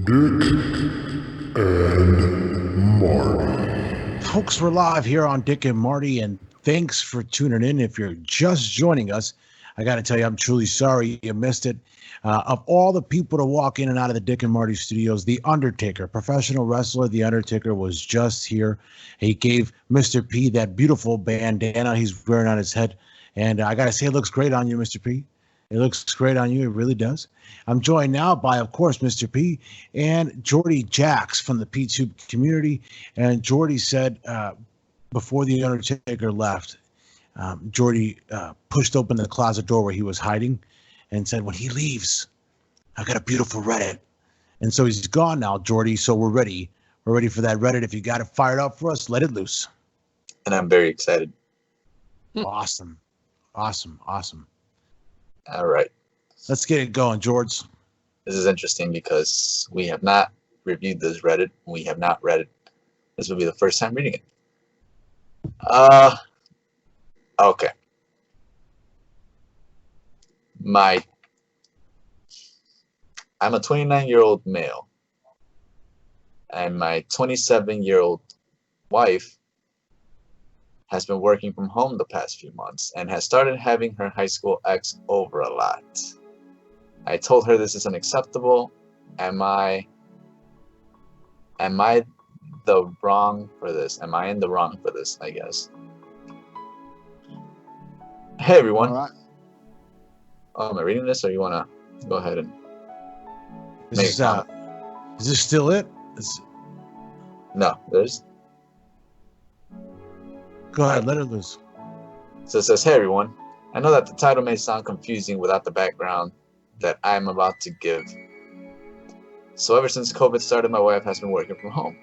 Dick and Marty. Folks, we're live here on Dick and Marty, and thanks for tuning in. If you're just joining us, I got to tell you, I'm truly sorry you missed it. Of all the people to walk in and out of the Dick and Marty studios, The Undertaker, professional wrestler, The Undertaker, was just here. He gave Mr. P that beautiful bandana he's wearing on his head, and I got to say, it looks great on you, Mr. P. It looks great on you. It really does. I'm joined now by, of course, Mr. P and Jordy Jacks from the P2 community. And Jordy said before the Undertaker left, Jordy pushed open the closet door where he was hiding and said, when he leaves, I've got a beautiful Reddit. And so he's gone now, Jordy. So we're ready. We're ready for that Reddit. If you got it fired up for us, let it loose. And I'm very excited. Awesome. Awesome. Awesome. All right. Let's get it going, George. This is interesting because we have not reviewed this Reddit. We have not read it. This will be the first time reading it. Okay. I'm a 29-year-old male, and my 27-year-old wife has been working from home the past few months and has started having her high school ex over a lot. I told her this is unacceptable. Am I the wrong for this? Am I in the wrong for this, I guess? Hey everyone. All right. Oh, am I reading this, or you wanna go ahead and Is this still it? No, there's Go ahead, let it loose. So it says, hey everyone, I know that the title may sound confusing without the background that I'm about to give. So ever since COVID started, my wife has been working from home.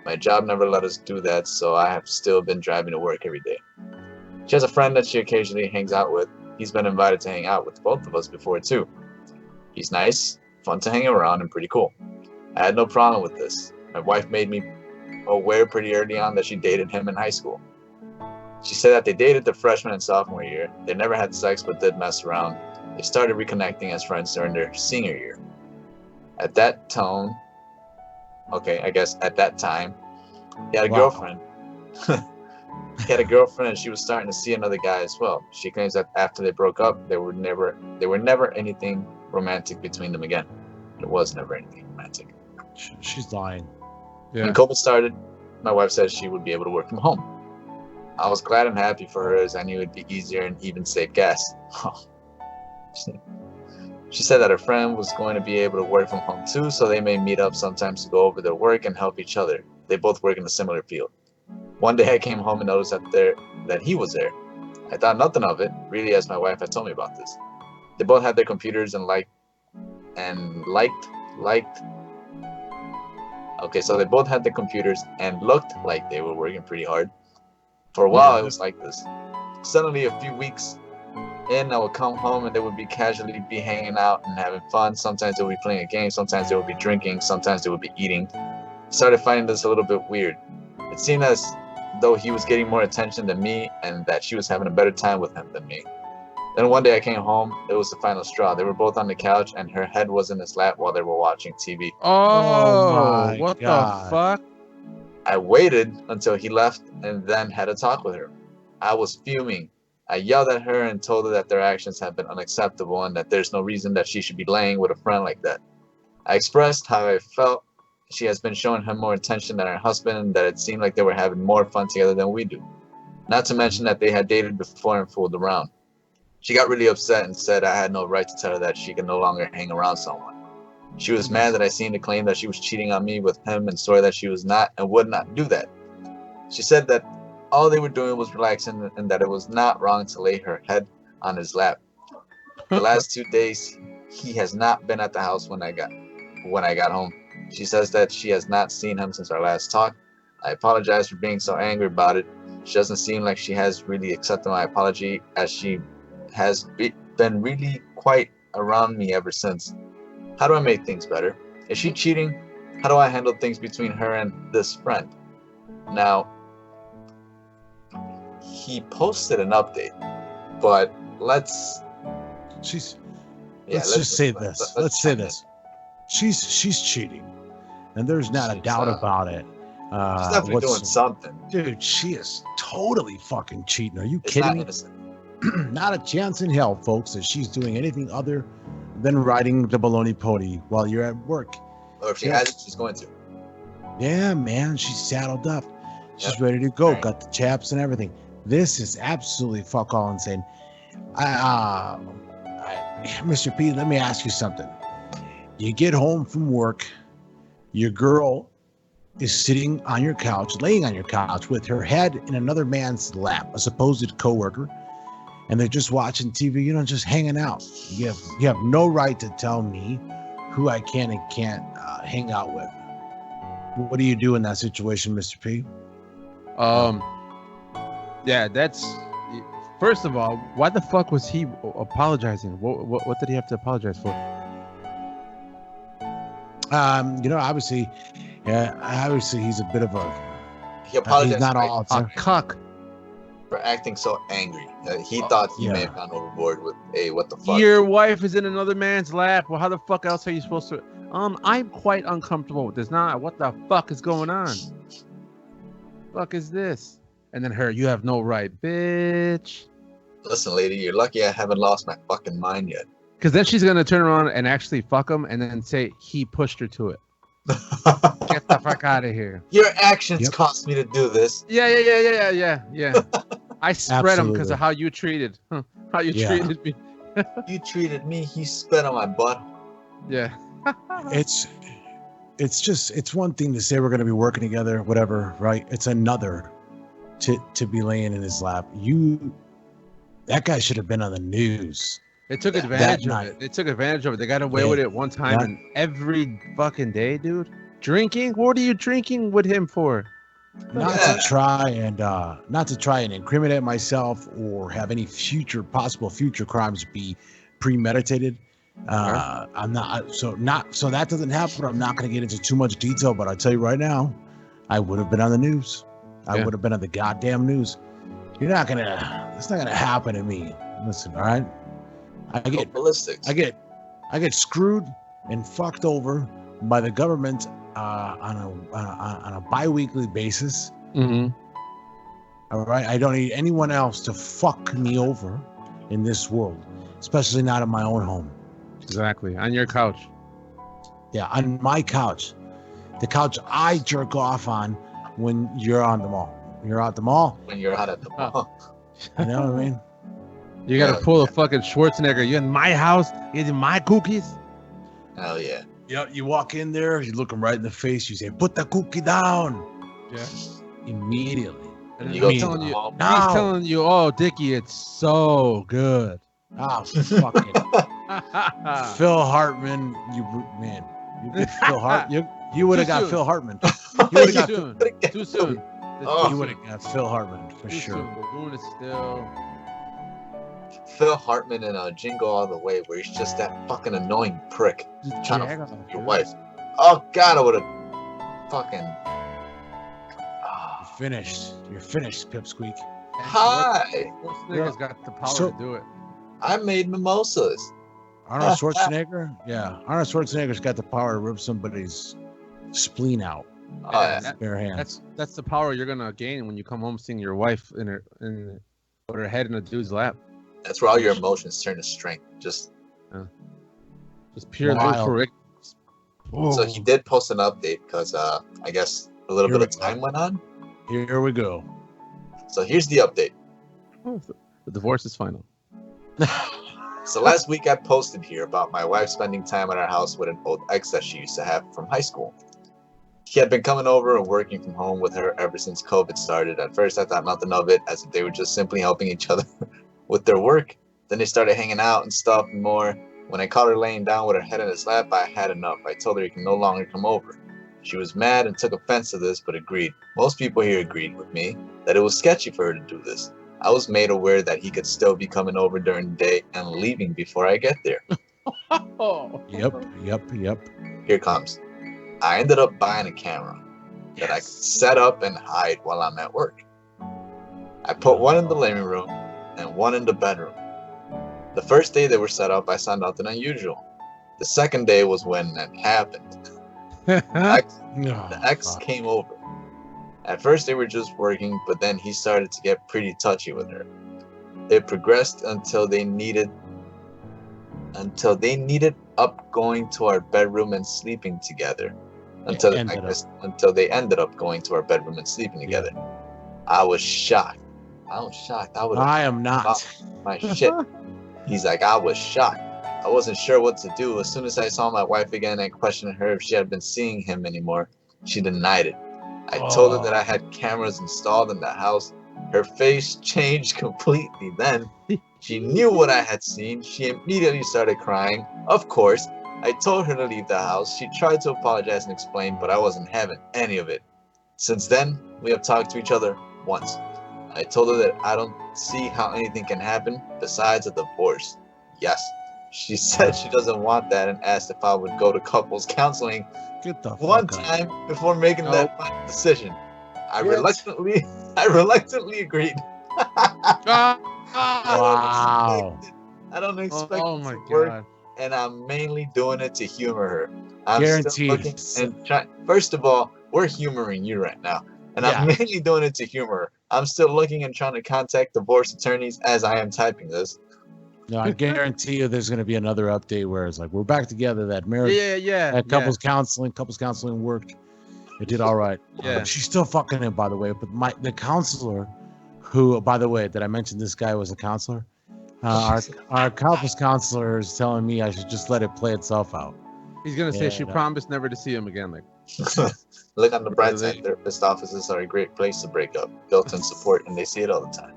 My job never let us do that, so I have still been driving to work every day. She has a friend that she occasionally hangs out with. He's been invited to hang out with both of us before too. He's nice, fun to hang around, and pretty cool. I had no problem with this. My wife made me aware pretty early on that she dated him in high school. She said that they dated the freshman and sophomore year. They never had sex but did mess around. They started reconnecting as friends during their senior year. At that time, he had a girlfriend. He had a girlfriend, and she was starting to see another guy as well. She claims that after they broke up, there were never anything romantic between them again. There was never anything romantic. She's lying. Yeah. When COVID started, my wife said she would be able to work from home. I was glad and happy for her, as I knew it'd be easier and even save gas. She said that her friend was going to be able to work from home too, so they may meet up sometimes to go over their work and help each other. They both work in a similar field. One day I came home and noticed that he was there. I thought nothing of it, really, as my wife had told me about this. They both had their computers and liked. Okay, so they both had their computers and looked like they were working pretty hard. For a while, it was like this. Suddenly, a few weeks in, I would come home and they would casually be hanging out and having fun. Sometimes they would be playing a game, sometimes they would be drinking, sometimes they would be eating. I started finding this a little bit weird. It seemed as though he was getting more attention than me and that she was having a better time with him than me. Then one day I came home, it was the final straw. They were both on the couch and her head was in his lap while they were watching TV. Oh, my what God. the fuck? I waited until he left and then had a talk with her. I was fuming. I yelled at her and told her that their actions have been unacceptable and that there's no reason that she should be laying with a friend like that. I expressed how I felt she has been showing him more attention than her husband and that it seemed like they were having more fun together than we do. Not to mention that they had dated before and fooled around. She got really upset and said I had no right to tell her that she could no longer hang around someone. She was mad that I seemed to claim that she was cheating on me with him and swore that she was not and would not do that. She said that all they were doing was relaxing and that it was not wrong to lay her head on his lap. The last 2 days, he has not been at the house when I got home. She says that she has not seen him since our last talk. I apologize for being so angry about it. She doesn't seem like she has really accepted my apology, as she has been really quite around me ever since. How do I make things better? Is she cheating? How do I handle things between her and this friend? Now, he posted an update, but let's Let's just say this. Let's say this. She's cheating. and there's not a She's, doubt about it. She's definitely doing something. Dude, she is totally fucking cheating. Are you It's kidding not me? innocent. Not a chance in hell, folks, that she's doing anything other than riding the baloney pony while you're at work. Or if she Yeah. has it, she's going to. Yeah, man, she's saddle up. She's Yep. ready to go. Right. Got the chaps and everything. This is absolutely fuck all insane. Mr. P, let me ask you something. You get home from work, your girl is sitting on your couch, laying on your couch with her head in another man's lap, a supposed coworker, and they're just watching TV, just hanging out. You have no right to tell me who I can and can't hang out with. What do you do in that situation, Mr. P? Yeah, that's. First of all, why the fuck was he apologizing? What did he have to apologize for? Obviously he's a bit of a. He apologized he's not for, all. A cuck. for acting so angry. He thought he may have gone overboard with, hey, what the fuck? Your wife is in another man's lap. Well, how the fuck else are you supposed to? I'm quite uncomfortable with this. Now, what the fuck is going on? Fuck is this? And then her, you have no right, bitch. Listen, lady, you're lucky I haven't lost my fucking mind yet. Because then she's gonna turn around and actually fuck him, and then say he pushed her to it. Get the fuck out of here. Your actions Yep. cost me to do this. Yeah. I spread him because Absolutely. of how you treated, how you Yeah. treated me. You treated me, he spit on my butt. Yeah. It's one thing to say we're going to be working together, whatever, right? It's another to be laying in his lap. That guy should have been on the news. They took That advantage of night. it. They took advantage of it. They got away Yeah. with it one time, That- and every fucking day, dude. Drinking? What are you drinking with him for? Not to try and incriminate myself or have any possible future crimes be premeditated. I'm not so that doesn't happen. I'm not going to get into too much detail, but I'll tell you right now, I would have been on the news. I Yeah. would have been on the goddamn news. It's not gonna happen to me. Listen, all right. I Go get ballistics. I get screwed and fucked over by the government on a bi-weekly basis. Mm-hmm. All right, I don't need anyone else to fuck me over in this world, especially not in my own home. Exactly. On your couch. Yeah, on my couch, the couch I jerk off on when you're on the mall. You're at the mall. When you're out at the mall. You know what I mean? You gotta Yeah. pull a fucking Schwarzenegger. You in my house? Eating my cookies? Hell yeah. You walk in there, you look him right in the face, you say, "Put the cookie down." Yeah. Immediately. And You then go he's to telling the you, mall. No. he's telling you, oh, Dickie, it's so good. Oh, fucking Phil Hartman, you get Phil Hart. You would have Too got soon. Phil Hartman. Too would've got- soon. Too Too soon. Oh. You would have got Phil Hartman for Too sure. soon. Baboon is still. Phil Hartman in a Jingle All the Way, where he's just that fucking annoying prick. Trying to Jag fuck off, your dude. wife. Oh god, I would have fucking. Ah. You're finished, Pipsqueak. Hi, Schwarzenegger's got the power So- to do it. I made mimosas. Arnold Schwarzenegger. Yeah, Arnold Schwarzenegger's got the power to rip somebody's spleen out. Oh, Yeah, yeah. that- Bare hands. That's the power you're gonna gain when you come home seeing your wife with her head in a dude's lap. That's where all your emotions turn to strength. Just Just pure Wild. correct. so he did post an update because I guess a little Here bit we of time went on. Here we go. So here's the update. The divorce is final. So last week I posted here about my wife spending time at our house with an old ex that she used to have from high school. He had been coming over and working from home with her ever since COVID started. At first I thought nothing of it, as if they were just simply helping each other with their work. Then they started hanging out and stuff and more. When I caught her laying down with her head in his lap, I had enough. I told her he can no longer come over. She was mad and took offense to this, but agreed. Most people here agreed with me that it was sketchy for her to do this. I was made aware that he could still be coming over during the day and leaving before I get there. Oh. Yep. Here comes. I ended up buying a camera that I could set up and hide while I'm at work. I put one in the living room and one in the bedroom. The first day they were set up, I saw nothing unusual. The second day was when that happened. The ex came over. At first they were just working, but then he started to get pretty touchy with her. It progressed until they needed up going to our bedroom and sleeping together. Until they ended up going to our bedroom and sleeping together. I was shocked. I am not. lost my shit. He's like, I was shocked. I wasn't sure what to do. As soon as I saw my wife again and questioned her if she had been seeing him anymore, she denied it. I told her that I had cameras installed in the house. Her face changed completely then. She knew what I had seen. She immediately started crying. Of course, I told her to leave the house. She tried to apologize and explain, but I wasn't having any of it. Since then, we have talked to each other once. I told her that I don't see how anything can happen besides a divorce. Yes. She said she doesn't want that and asked if I would go to couples counseling one time before making that final decision. I reluctantly agreed. Wow. I don't expect it to work, and I'm mainly doing it to humor her. I'm still looking and trying. First of all, we're humoring you right now, and I'm mainly doing it to humor her. I'm still looking and trying to contact divorce attorneys as I am typing this. No, I guarantee you there's going to be another update where it's like, we're back together. That marriage, that couples counseling worked. It did all right. Yeah. She's still fucking him, by the way. But the counselor, who, by the way, did I mention this guy was a counselor? Our couples counselor is telling me I should just let it play itself out. He's going to say she promised never to see him again. Like, look on the bright side. Therapist offices are a great place to break up. Built-in support, and they see it all the time.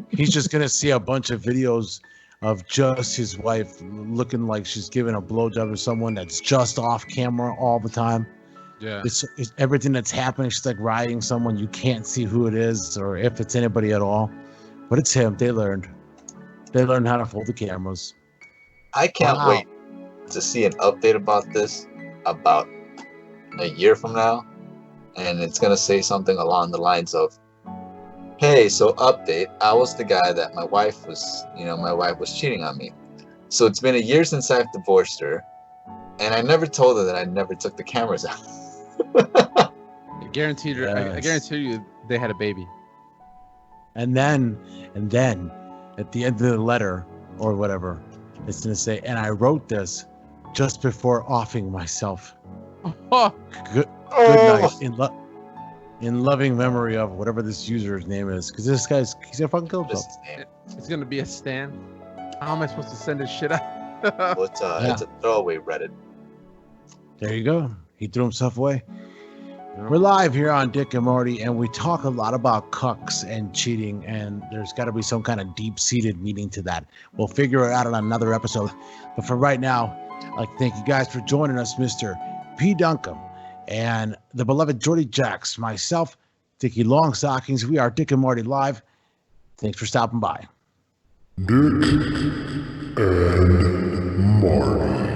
He's just going to see a bunch of videos of just his wife looking like she's giving a blowjob to someone that's just off camera all the time. Yeah, it's everything that's happening. She's like riding someone. You can't see who it is or if it's anybody at all, but it's him. They learned how to fold the cameras. I can't wait to see an update about this about a year from now, and it's gonna say something along the lines of, hey, so update, I was the guy that my wife was cheating on me. So it's been a year since I've divorced her, and I never told her that I never took the cameras out. I guarantee you they had a baby. And then at the end of the letter or whatever, it's going to say, and I wrote this just before offing myself. Good night. In loving memory of whatever this user's name is, because he's gonna fucking kill himself. It's gonna be a Stan. How am I supposed to send this shit out? Well, it's a throwaway Reddit. There you go. He threw himself away. We're live here on Dick and Marty, and we talk a lot about cucks and cheating, and there's got to be some kind of deep-seated meaning to that. We'll figure it out on another episode. But for right now, I'd like to thank you guys for joining us, Mr. P. Duncombe, and the beloved Jordy Jacks, myself, Dickie Longstockings. We are Dick and Marty Live. Thanks for stopping by. Dick and Marty.